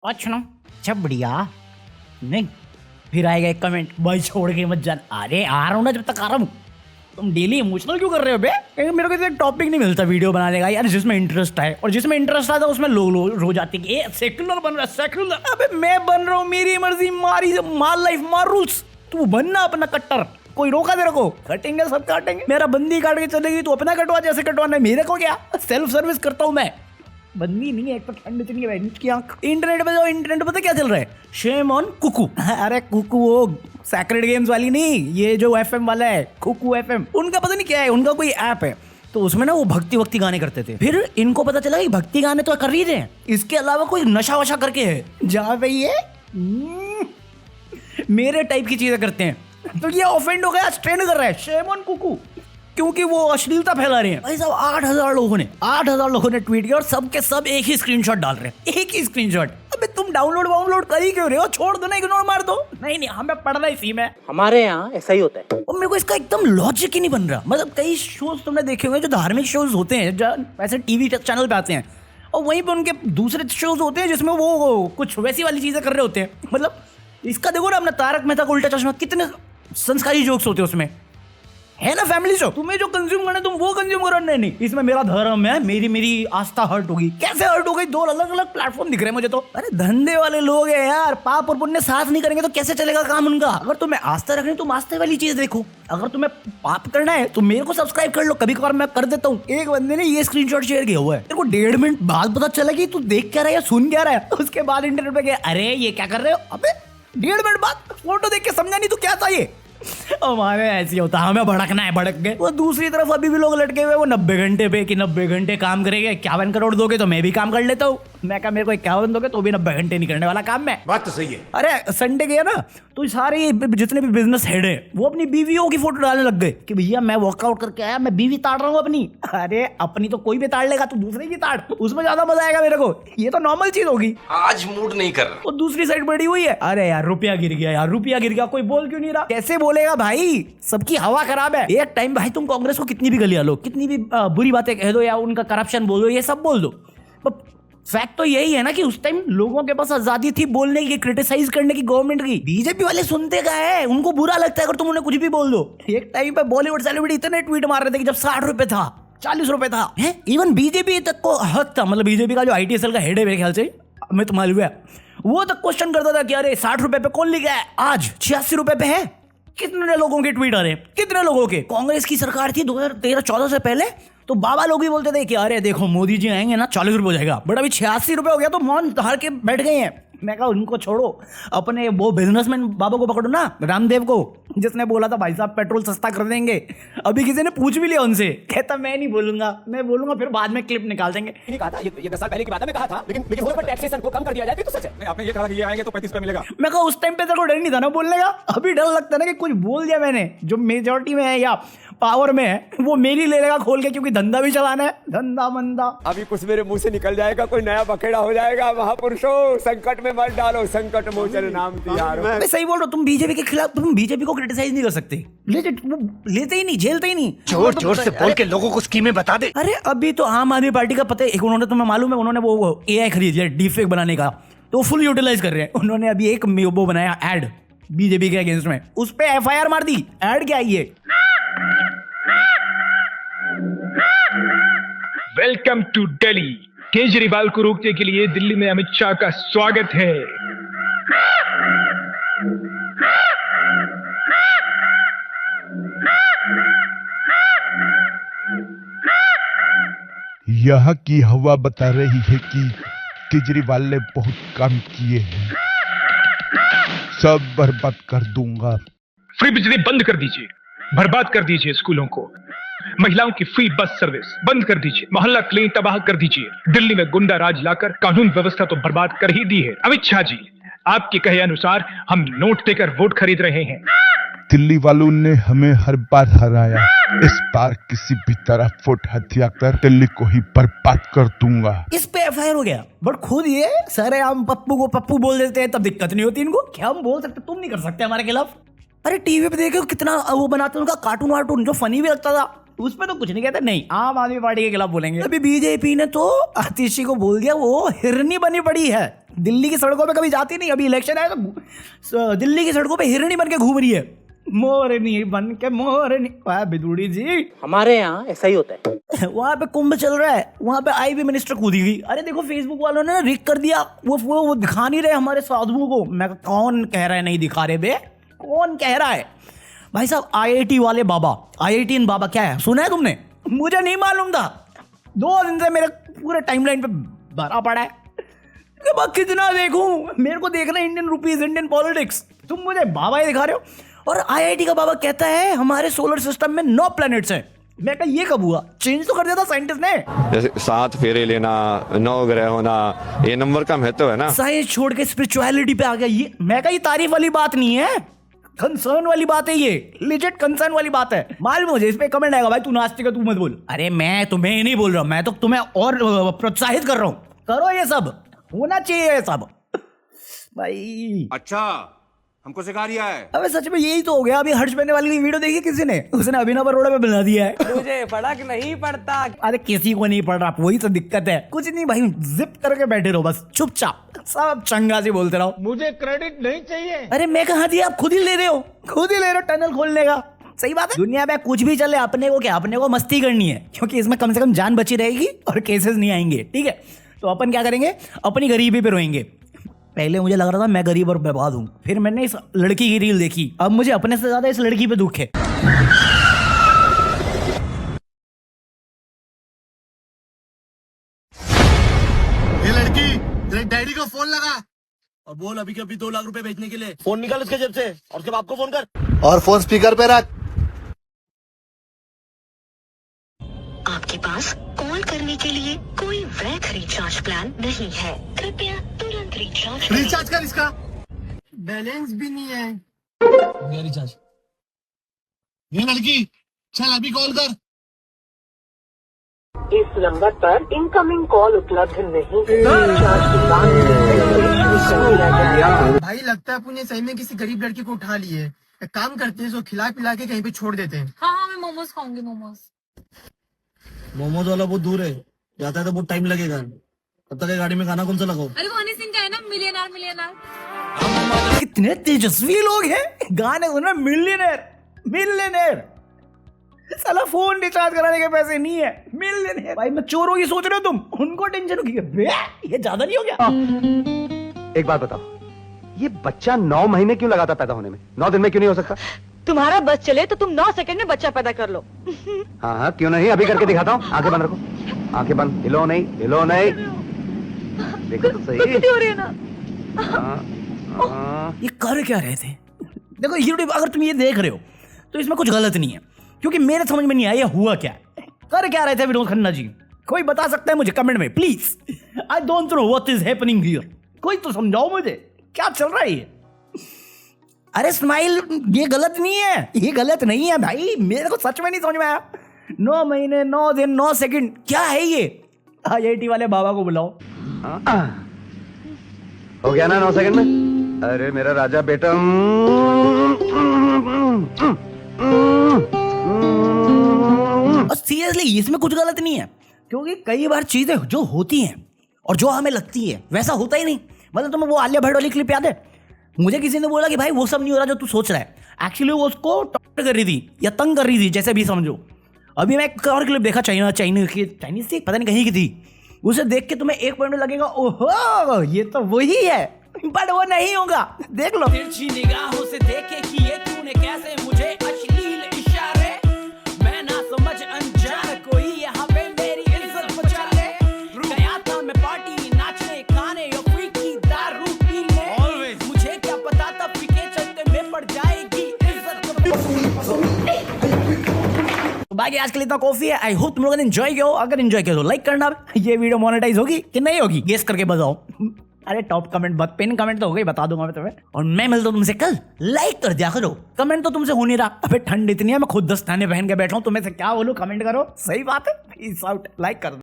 अच्छा ना, अच्छा बढ़िया। नहीं, फिर आएगा एक कमेंट, भाई छोड़ के मत जाना। अरे आ रहा हूँ ना, जब तक आ रहा हूँ। तुम डेली इमोशनल क्यों कर रहे हो बे? कहीं मेरे को एक टॉपिक नहीं मिलता वीडियो बनाने का यार, जिसमें इंटरेस्ट आए। और जिसमें इंटरेस्ट आता है उसमें लोग रो जाते कि ये सेक्युलर बन रहा है, सेक्युलर। अबे मैं बन रहा हूँ, मेरी मर्जी, मारी मार लाइफ मार रूल्स। तू बनना अपना कट्टर, कोई रोका तेरे को? कटेंगे सब काटेंगे। मेरा बंदी काट के चलेगी, तू अपना कटवा जैसे कटवाना है। मेरे को क्या, सेल्फ सर्विस करता हूँ मैं। बंदी नहीं है, एक तो ठंड इतनी है की आंख। इंटरनेट पे जाओ, इंटरनेट पे पता क्या चल रहा है? Shame on Kuku. अरे कुकू वो सैक्रेड गेम्स वाली नहीं, ये जो एफएम वाला है, कुकू एफएम, उनका पता नहीं क्या है, उनका कोई ऐप है। तो उसमें ना वो भक्ति वक्ति गाने करते थे। फिर इनको पता चला कि भक्ति गाने तो कर रही थे, इसके अलावा कोई नशा वशा करके है जहाँ पे ये मेरे टाइप की चीजें करते हैं। तो ये ऑफेंड हो गया, ट्रेंड कर रहा है शेम ऑन कुकू, क्योंकि वो अश्लीलता फैला रहे हैं। भाई साहब 8,000 लोगों ने ट्वीट किया और सबके सब एक ही स्क्रीनशॉट डाल रहे हैं, एक ही स्क्रीनशॉट। अबे तुम डाउनलोड कर ही क्यों रहे हो? छोड़ दो ना, इग्नोर मार दो। नहीं हमें पढ़ना इसी में, हमारे यहाँ ऐसा ही होता है। और मेरे को इसका एकदम लॉजिक ही नहीं बन रहा। मतलब कई शोज तुमने देखे होंगे जो धार्मिक शोज होते हैं, जो ऐसे टीवी चैनल पे आते हैं, और वहीं पे उनके दूसरे शोज होते हैं जिसमें वो कुछ वैसी वाली चीजें कर रहे होते हैं। मतलब इसका देखो ना, अपना तारक मेहता का उल्टा चश्मा, कितने संस्कारी जोक्स होते हैं उसमें, है ना? Family show. तुम्हें जो कंज्यूम करना है तुम वो कंज्यूम करो। नहीं, इसमें मेरा धर्म है, मेरी आस्था हर्ट होगी। कैसे हर्ट हो गई? 2 अलग अलग प्लेटफॉर्म दिख रहे हैं मुझे तो। अरे धंधे वाले लोग हैं यार, पाप और पुण्य साथ नहीं करेंगे तो कैसे चलेगा काम उनका? अगर तुम्हें आस्था रखनी तुम आस्था वाली चीज देखो, अगर तुम्हें पाप करना है तो मेरे को सब्सक्राइब कर लो, कभी कभार मैं कर देता हूँ। एक बंदे ने ये स्क्रीनशॉट शेयर किया हुआ है, तेरे को 1.5 मिनट बाद पता चला कि तू देख क्या रहा है या सुन क्या रहा है। उसके बाद इंटरनेट पे गया, अरे ये क्या कर रहे हो? अबे 1.5 मिनट बाद फोटो देख के समझा नहीं तू क्या चाहिए? हमारे ऐसी होता, हमें भड़कना है, भड़क गए। वो दूसरी तरफ अभी भी लोग लटके हुए वो 90 घंटे पे, कि 90 घंटे काम करेंगे, 51 करोड़ दोगे तो मैं भी काम कर लेता हूँ। मैं कहा मेरे को 51 दोगे तो भी 90 घंटे नहीं करने वाला काम। मैं बात तो सही है। अरे संडे गया ना, तो सारे जितने भी बिजनेस हेड है वो अपनी बीवियों की फोटो डालने लग गए कि भैया मैं वर्कआउट करके आया, मैं बीवी ताड़ रहा हूँ अपनी। अरे अपनी तो कोई भी ताड़ लेगा, तू दूसरे की ताड़, उसमें ज्यादा मजा आएगा मेरे को। ये तो नॉर्मल चीज होगी। आज मूड नहीं कर रहा। और दूसरी साइड बड़ी हुई है, अरे यार रुपया गिर गया, यार रुपया गिर गया, कोई बोल क्यों नहीं रहा? कैसे बोलेगा भाई? सबकी हवा खराब है। एक टाइम भाई तुम कांग्रेस को कितनी भी गालियां लो, कितनी भी बुरी बातें कह दो, या उनका करप्शन बोल दो, ये सब बोल दो, फैक्ट तो यही है ना कि उस टाइम लोगों के पास आजादी थी बोलने की, क्रिटिसाइज करने की गवर्नमेंट की। बीजेपी वाले सुनते का है, उनको बुरा लगता है अगर तुम उन्हें कुछ भी बोल दो। एक टाइम पे बॉलीवुड सेलिब्रिटी इतने ट्वीट मार रहे थे कि जब 60 रुपए था, 40 रुपए था, इवन बीजेपी तक को हक था। मतलब बीजेपी का जो आईटीएसएल का हेड है मेरे ख्याल से, मैं तो मालूम है, वो तक क्वेश्चन करता था कि अरे 60 रुपए पे कौन लिखा है, आज 86 रुपए पे है। कितने लोगों के ट्वीट आ रहे हैं, कितने लोगों के? कांग्रेस की सरकार थी 2013-14 से पहले, तो बाबा लोग भी बोलते थे कि अरे देखो मोदी जी आएंगे ना 40 रुपए हो जाएगा। बट अभी 86 रुपए हो गया तो मौन धार के बैठ गए हैं। मैं कहा उनको छोड़ो, अपने वो बिजनेसमैन बाबा को पकड़ो ना, रामदेव को, जिसने बोला था भाई साहब पेट्रोल सस्ता कर देंगे। अभी किसी ने पूछ भी लिया उनसे, कहता मैं नहीं बोलूंगा, मैं बोलूंगा फिर बाद में क्लिप निकाल देंगे। कहा था ये 10 साल पहले की बात है, मैं कहा था, लेकिन वो पर टैक्सेशन को कम कर दिया जाए तो सच है। आपने ये कहा कि ये आएंगे तो 35 रुपए मिलेगा। मैं कहा उस टाइम पे तेरे को डर नहीं था ना बोलने का? अभी डर लगता है ना कि कुछ बोल दिया मैंने, जो मेजोरिटी में है या पावर में है वो मेरी ले लेगा खोल के, क्योंकि धंधा भी चलाना है, धंधा मंदा। अभी कुछ मेरे मुंह से निकल जाएगा, कोई नया बखेड़ा हो जाएगा। महापुरुषों संकट में मत डालो, संकट मोचन नाम तिहारो। मैं सही बोल रहा हूँ, तुम बीजेपी के खिलाफ, तुम बीजेपी को क्रिटिसाइज नहीं कर सकते, लेते ही नहीं, झेलते ही नहीं। जोर जोर से बोल के लोगों को स्कीमें बता दे। अरे अभी तो आम आदमी पार्टी का पता है, एक उन्होंने, तुम्हें मालूम है, उन्होंने वो एआई खरीद लिया डीफेक बनाने का, तो फुल यूटिलाइज कर रहे हैं। उन्होंने अभी एक वो बनाया एड बीजेपी के अगेंस्ट में, उस पे एफआईआर मार दी। एड क्या है ये? Welcome to Delhi. केजरीवाल को रोकने के लिए दिल्ली में अमित शाह का स्वागत है। यहाँ की हवा बता रही है कि केजरीवाल ने बहुत काम किए हैं, सब बर्बाद कर दूंगा। फ्री बिजली बंद कर दीजिए, बर्बाद कर दीजिए स्कूलों को, महिलाओं की फ्री बस सर्विस बंद कर दीजिए, मोहल्ला क्लीन तबाह कर दीजिए। दिल्ली में गुंडा राज लाकर कानून व्यवस्था तो बर्बाद कर ही दी है। अमित शाह जी, आपके कहे अनुसार हम नोट देकर वोट खरीद रहे हैं। दिल्ली वालों ने हमें हर बार हराया, इस बार किसी भी तरह वोट हथियाकर दिल्ली को ही बर्बाद कर दूंगा। इस पे एफआईआर हो गया, बट खुद ये सारे हम पप्पू को पप्पू बोल देते हैं, तब दिक्कत नहीं होती इनको। क्या हम बोल सकते, तुम नहीं कर सकते हमारे खिलाफ? अरे टीवी पे देखो कितना वो बनाते हैं, उनका कार्टून वार्टून जो फनी भी लगता था, उसमें तो कुछ नहीं कहते। नहीं, आम आदमी पार्टी के खिलाफ बोलेंगे। अभी बीजेपी ने तो आतिशी को बोल दिया वो हिरनी बनी पड़ी है, दिल्ली की सड़कों पे कभी जाती नहीं, अभी इलेक्शन आया तो दिल्ली की सड़कों पे हिरणी बन के घूम रही है, मोरनी बन के मोरनी। वाह बिदुड़ी जी, हमारे यहाँ ऐसा ही होता है। वहां पे कुंभ चल रहा है, वहां पे आईबी मिनिस्टर कूदी गई। अरे देखो फेसबुक वालों ने ना रिक कर दिया, वो दिखा नहीं रहे हमारे साधुओं को। मैं कौन कह रहा है नहीं दिखा रहे बे, कौन कह रहा है भाई साहब? IIT वाले बाबा, IIT बाबा क्या है सुना है तुमने? मुझे नहीं मालूम था, 2 दिन से मेरे पूरे टाइमलाइन पे भरा पड़ा है कि मैं कितना देखूं, मेरे को देखना इंडियन रुपीज, इंडियन पॉलिटिक्स, तुम मुझे बाबा ही दिखा रहे हो। और IIT का बाबा कहता है हमारे सोलर सिस्टम में 9 प्लैनेट्स हैं। मैं कहा ये कब हुआ? चेंज तो कर दिया था साइंटिस्ट ने। जैसे 7 फेरे लेना, 9 ग्रह होना, ये नंबर का महत्व है ना। साइंस छोड़ के स्पिरिचुअलिटी पे आ गया ये। मैं कहा ये तारीफ वाली बात नहीं है, कंसर्न वाली बात है, ये लिजिट कंसर्न वाली बात है। मालूम मुझे इस पे कमेंट आएगा भाई तू नास्तिक है, तू मत बोल। अरे मैं तुम्हें नहीं बोल रहा हूं, मैं तो तुम्हें और प्रोत्साहित कर रहा हूं, करो ये सब, होना चाहिए ये सब भाई। अच्छा हमको सिखा रिया है। अबे सच में यही तो हो गया। अभी हर्ष पहने वाली वीडियो देखी किसी ने? उसने अभिनव अरोड़ा पे बना दिया है। मुझे फर्क नहीं पड़ता। अरे किसी को नहीं पड़ रहा, वही तो दिक्कत है। कुछ नहीं भाई, जिप करके बैठे रहो बस चुपचाप, सब चंगा से बोलते रहो। मुझे क्रेडिट नहीं चाहिए। अरे मैं कहा दिया, आप खुद ही ले रहे हो, खुद ही ले रहे हो टनल खोलने का। सही बात है, दुनिया में कुछ भी चले अपने को क्या, अपने को मस्ती करनी है, क्योंकि इसमें कम से कम जान बची रहेगी और केसेस नहीं आएंगे। ठीक है, तो अपन क्या करेंगे, अपनी गरीबी पे रोएंगे। पहले मुझे लग रहा था मैं गरीब और बर्बाद हूं, फिर मैंने इस लड़की की रील देखी, अब मुझे अपने से ज्यादा इस लड़की पे दुख है। ये लड़की तेरे डैडी को फोन लगा और बोल अभी के अभी 2 लाख रुपए भेजने के लिए। फोन निकाल उसके जेब से और उसके बाप को फोन कर और फोन स्पीकर पे रख। आपके पास कॉल करने के लिए कोई वैध रिचार्ज प्लान नहीं है, कृपया तुरंत रिचार्ज कर, इसका बैलेंस भी नहीं है। गया रिचार्ज। ये लड़की चल अभी कॉल कर। इस नंबर पर इनकमिंग कॉल उपलब्ध नहीं है। भाई लगता है पुणे सही में किसी गरीब लड़की को उठा लिए। एक काम करते हैं, इसको खिला पिला के कहीं पे छोड़ देते हैं। हाँ मैं मोमोज खाऊंगी। मोमोज वाला बहुत दूर है, जाता है तो बहुत टाइम लगेगा। तब तक गाड़ी में खाना कौन सा लगाओ? अरे वो हनी सिंह का है ना, मिलियनर। कितने तेजस्वी लोग हैं, गाने सुन रहे, मिलियनर। साला फोन रिचार्ज कराने के पैसे नहीं है, मिलियनर। भाई मैं चोरों की सोच रहे हो तुम, उनको टेंशन होगी, ये ज्यादा नहीं हो गया? एक बात बताओ, ये बच्चा 9 महीने क्यों लगाता पैदा होने में? 9 दिन में क्यों नहीं हो सकता? तुम्हारा बस चले तो तुम 9 सेकंड में बच्चा पैदा कर लो। हाँ हाँ क्यों नहीं, अभी करके दिखाता हूँ। आंखें बंद रखो, आंखें बंद, हिलो नहीं। देखो तो सही हो रही है ना। ये कर क्या रहे थे? देखो यूट्यूब, अगर तुम ये देख रहे हो तो इसमें कुछ गलत नहीं है, क्योंकि मेरे समझ में नहीं आया हुआ क्या है। कर क्या रहे थे विनोद खन्ना जी? कोई बता सकता है मुझे कमेंट में please? I don't know what is happening here. कोई तो समझाओ मुझे क्या चल रहा है ये। अरे स्माइल, ये गलत नहीं है, ये गलत नहीं है भाई, मेरे को सच में नहीं समझ में आया। 9 महीने 9 दिन 9 सेकंड क्या है ये? IIT वाले बाबा को बुलाओ। हो गया ना 9 सेकंड में? अरे मेरा राजा बेटा। सीरियसली इसमें कुछ गलत नहीं है, क्योंकि कई बार चीजें जो होती हैं और जो हमें लगती है वैसा होता ही नहीं। मतलब तुम्हें वो आलिया भट्ट वाली क्लिप याद है? मुझे किसी ने बोला कि भाई वो सब नहीं हो रहा जो तू सोच रहा है। एक्चुअली वो उसको टॉर्चर कर रही थी या तंग कर रही थी, जैसे भी समझो। अभी मैं एक और क्लिप देखा, चाइनीज से पता नहीं कहीं की थी, उसे देख के तुम्हें एक पॉइंट लगेगा ओहो ये तो वही है, बट वो नहीं होगा। देख लो। तिरछी निगाहों से देखे कि ये तूने कैसे मुझे अश्लील इशारे, मैं ना समझ अनजान कोई यहाँ पे मेरी इज्जत बचा ले। गया था मैं पार्टी नाचने खाने और फ्रीकी दारू पीने, मुझे क्या पता था पीके चलते में पड़ जाएगी इज्जत। बाकी आज के लिए इतना कॉफी है। आई होप तुम लोगों ने एंजॉय किया हो। अगर एंजॉय किया तो लाइक करना। ये वीडियो मोनेटाइज होगी कि नहीं होगी गेस करके बताओ। अरे टॉप कमेंट, पिन कमेंट तो हो गई, बता दूंगा मैं तुम्हें। और मैं मिलता हूं तुमसे कल। लाइक कर दिया करो, कमेंट तो तुमसे हो नहीं रहा। अबे ठंड इतनी है, मैं खुद दस्ताने पहन के बैठा हूं, तुम्हें से क्या बोलूं, कमेंट करो। सही बात है, पीस आउट, लाइक कर दो।